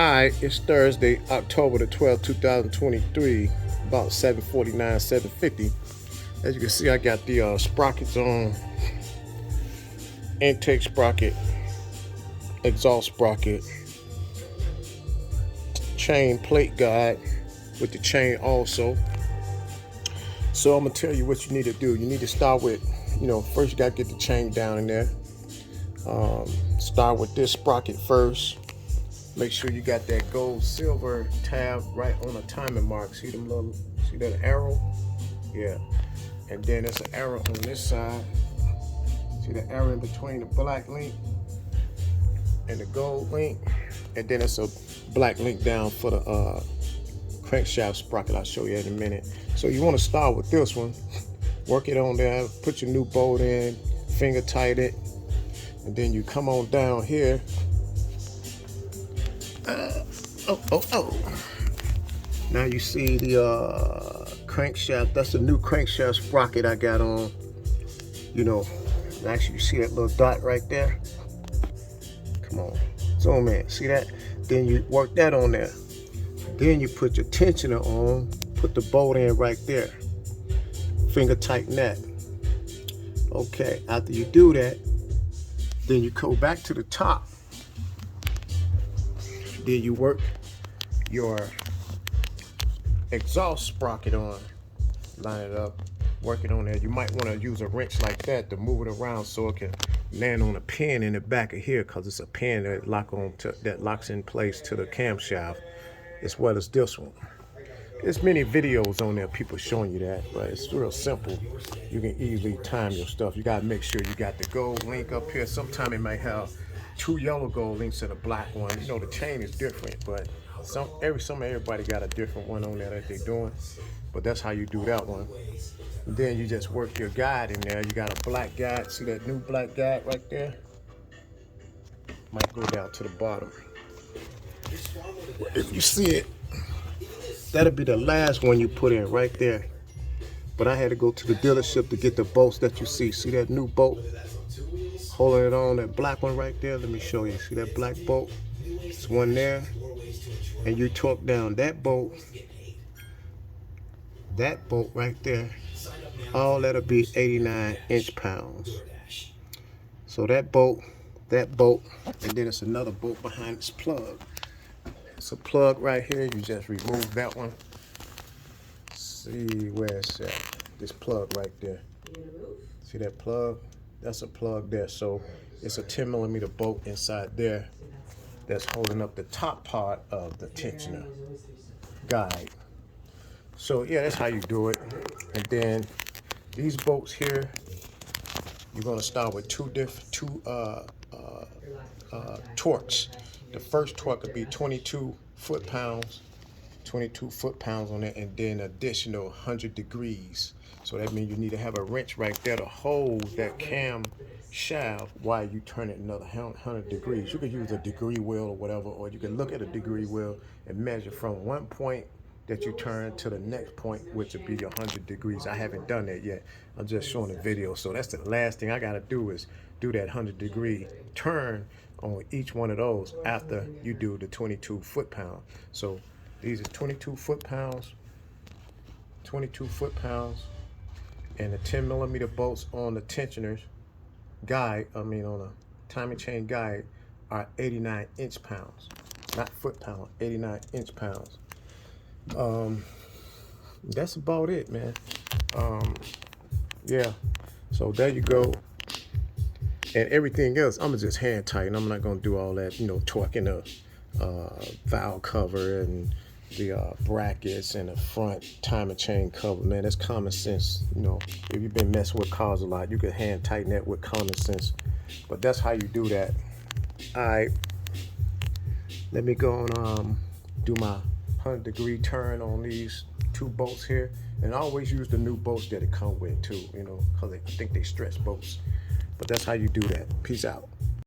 Alright, it's Thursday, October the 12th, 2023, about 7:49, 7:50. As you can see, I got the sprockets on, intake sprocket, exhaust sprocket, chain plate guide with the chain also. So I'm gonna tell you what you need to do. You need to start with, first you gotta get the chain down in there. Start with this sprocket first. Make sure you got that gold silver tab right on the timing mark. See that arrow? Yeah. And then there's an arrow on this side. See the arrow in between the black link and the gold link? And then it's a black link down for the crankshaft sprocket. I'll show you in a minute. So you want to start with this one. Work it on there. Put your new bolt in. Finger tight it. And then you come on down here. Now you see the crankshaft. That's the new crankshaft sprocket I got on. Actually you see that little dot right there? Come on, zoom in. See that? Then you work that on there. Then you put your tensioner on. Put the bolt in right there. Finger tighten that. Okay, after you do that, then you go back to the top. Then you work your exhaust sprocket on. Line it up, work it on there. You might want to use a wrench like that to move it around so it can land on a pin in the back of here, because it's a pin that locks in place to the camshaft, as well as this one. There's many videos on there, people showing you that, but it's real simple. You can easily time your stuff. You gotta make sure you got the gold link up here. Sometimes it might have two yellow gold links and a black one. The chain is different, but everybody got a different one on there that they're doing. But that's how you do that one. And then you just work your guide in there. You got a black guide. See that new black guide right there? Might go down to the bottom. If you see it, that'll be the last one you put in right there. But I had to go to the dealership to get the bolts that you see. See that new bolt? Holding it on, that black one right there. Let me show you. See that black bolt? It's one there. And you torque down that bolt right there. All that'll be 89 inch-pounds. So that bolt, and then it's another bolt behind this plug. It's a plug right here. You just remove that one. See where it's at. This plug right there. See that plug? That's a plug there. So it's a 10mm bolt inside there that's holding up the top part of the tensioner guide. So yeah, that's how you do it. And then these bolts here, you're gonna start with two torques. The first torque would be 22 foot-pounds on it, and then additional 100 degrees. So that means you need to have a wrench right there to hold that cam shaft while you turn it another 100 degrees. You could use a degree wheel or whatever, or you can look at a degree wheel and measure from one point that you turn to the next point, which would be your 100 degrees. I haven't done that yet. I'm just showing a video. So that's the last thing I got to do, is do that 100-degree turn on each one of those after you do the 22 foot-pound. So these are 22 foot-pounds, and the 10mm bolts on the tensioners guide, on the timing chain guide, are 89 inch-pounds, not foot-pound, 89 inch-pounds. That's about it, man. Yeah, so there you go. And everything else, I'm gonna just hand tighten. I'm not gonna do all that, torquing the valve cover and the brackets and the front timing chain cover. Man, that's common sense. If you've been messing with cars a lot, you can hand tighten that with common sense. But that's how you do that. All right, let me go and do my 100-degree turn on these two bolts here. And I always use the new bolts that it come with too, because I think they stretch bolts. But that's how you do that. Peace out.